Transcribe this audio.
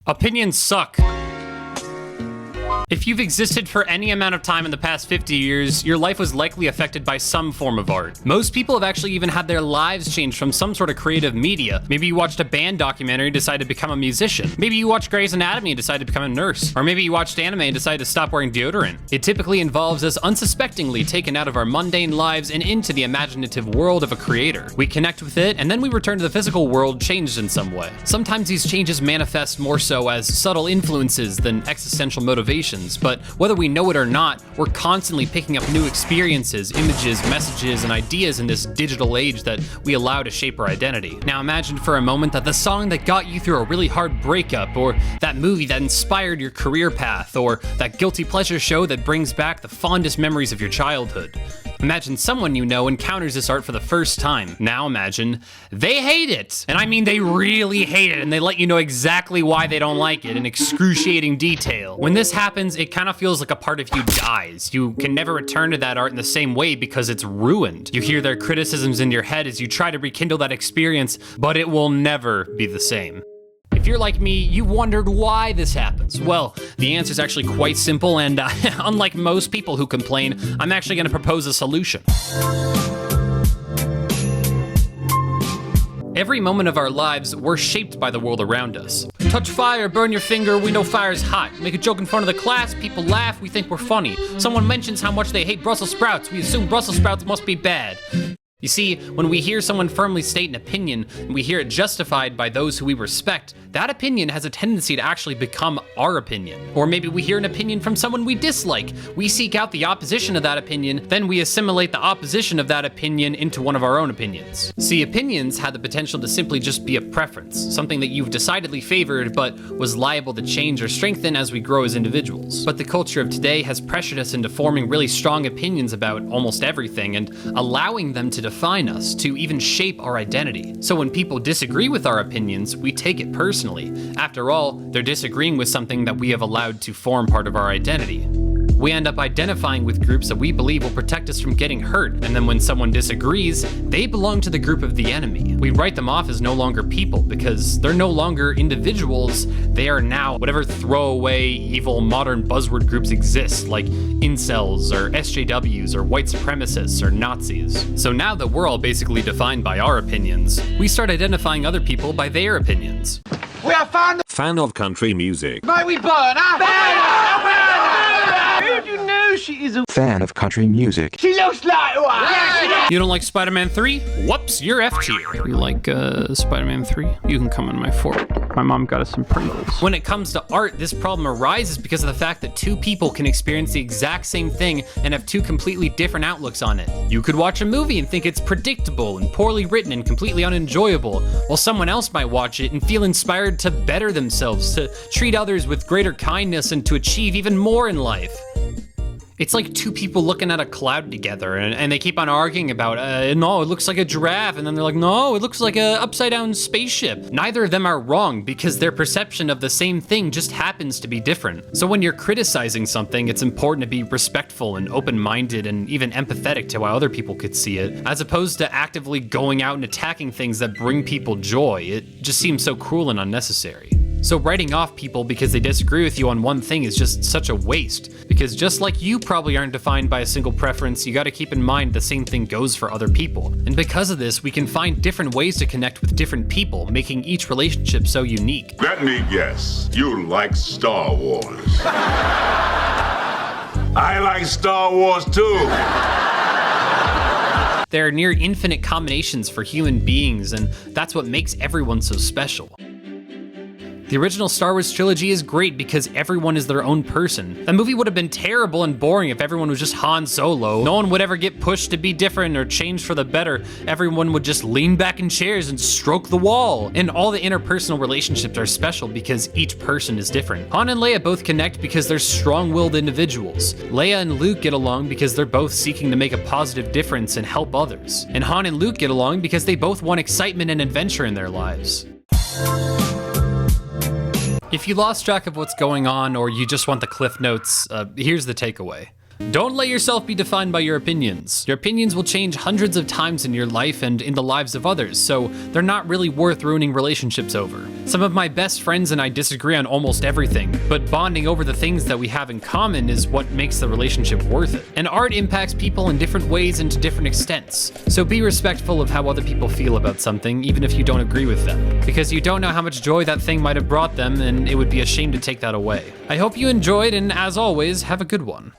Opinions suck. If you've existed for any amount of time in the past 50 years, your life was likely affected by some form of art. Most people have actually even had their lives changed from some sort of creative media. Maybe you watched a band documentary and decided to become a musician. Maybe you watched Grey's Anatomy and decided to become a nurse. Or maybe you watched anime and decided to stop wearing deodorant. It typically involves us unsuspectingly taken out of our mundane lives and into the imaginative world of a creator. We connect with it, and then we return to the physical world changed in some way. Sometimes these changes manifest more so as subtle influences than existential motivations. But whether we know it or not, we're constantly picking up new experiences, images, messages, and ideas in this digital age that we allow to shape our identity. Now imagine for a moment that the song that got you through a really hard breakup, or that movie that inspired your career path, or that guilty pleasure show that brings back the fondest memories of your childhood. Imagine someone you know encounters this art for the first time. Now imagine they hate it. And I mean they really hate it, and they let you know exactly why they don't like it in excruciating detail. When this happens, it kind of feels like a part of you dies. You can never return to that art in the same way because it's ruined. You hear their criticisms in your head as you try to rekindle that experience, but it will never be the same. If you're like me, you wondered why this happens. Well, the answer is actually quite simple, and unlike most people who complain, I'm actually going to propose a solution. Every moment of our lives, we're shaped by the world around us. Touch fire, burn your finger, we know fire's hot. Make a joke in front of the class, people laugh, we think we're funny. Someone mentions how much they hate Brussels sprouts, we assume Brussels sprouts must be bad. You see, when we hear someone firmly state an opinion, and we hear it justified by those who we respect, that opinion has a tendency to actually become our opinion. Or maybe we hear an opinion from someone we dislike. We seek out the opposition of that opinion, then we assimilate the opposition of that opinion into one of our own opinions. See, opinions have the potential to simply just be a preference, something that you've decidedly favored but was liable to change or strengthen as we grow as individuals. But the culture of today has pressured us into forming really strong opinions about almost everything and allowing them to define us, to even shape our identity. So when people disagree with our opinions, we take it personally. After all, they're disagreeing with something that we have allowed to form part of our identity. We end up identifying with groups that we believe will protect us from getting hurt, and then when someone disagrees, they belong to the group of the enemy. We write them off as no longer people because they're no longer individuals, they are now whatever throwaway, evil, modern buzzword groups exist, like incels, or SJWs, or white supremacists, or Nazis. So now that we're all basically defined by our opinions, we start identifying other people by their opinions. We are fan of country music. May we burn her! Who you know she is a fan of country music. She looks like one! You don't like Spider-Man 3? Whoops, you're F tier. You like Spider-Man 3? You can come in my fort. My mom got us some Pringles. When it comes to art, this problem arises because of the fact that two people can experience the exact same thing and have two completely different outlooks on it. You could watch a movie and think it's predictable and poorly written and completely unenjoyable, while someone else might watch it and feel inspired to better themselves, to treat others with greater kindness and to achieve even more in life. It's like two people looking at a cloud together and they keep on arguing about, no, it looks like a giraffe. And then they're like, no, it looks like a upside down spaceship. Neither of them are wrong because their perception of the same thing just happens to be different. So when you're criticizing something, it's important to be respectful and open-minded and even empathetic to how other people could see it, as opposed to actively going out and attacking things that bring people joy. It just seems so cruel and unnecessary. So writing off people because they disagree with you on one thing is just such a waste, because just like you probably aren't defined by a single preference, you gotta keep in mind the same thing goes for other people. And because of this, we can find different ways to connect with different people, making each relationship so unique. Let me guess, you like Star Wars. I like Star Wars too. There are near infinite combinations for human beings, and that's what makes everyone so special. The original Star Wars trilogy is great because everyone is their own person. The movie would have been terrible and boring if everyone was just Han Solo. No one would ever get pushed to be different or change for the better. Everyone would just lean back in chairs and stroke the wall. And all the interpersonal relationships are special because each person is different. Han and Leia both connect because they're strong-willed individuals. Leia and Luke get along because they're both seeking to make a positive difference and help others. And Han and Luke get along because they both want excitement and adventure in their lives. If you lost track of what's going on or you just want the cliff notes, here's the takeaway. Don't let yourself be defined by your opinions. Your opinions will change hundreds of times in your life and in the lives of others, so they're not really worth ruining relationships over. Some of my best friends and I disagree on almost everything, but bonding over the things that we have in common is what makes the relationship worth it. And art impacts people in different ways and to different extents. So be respectful of how other people feel about something, even if you don't agree with them. Because you don't know how much joy that thing might have brought them, and it would be a shame to take that away. I hope you enjoyed, and as always, have a good one.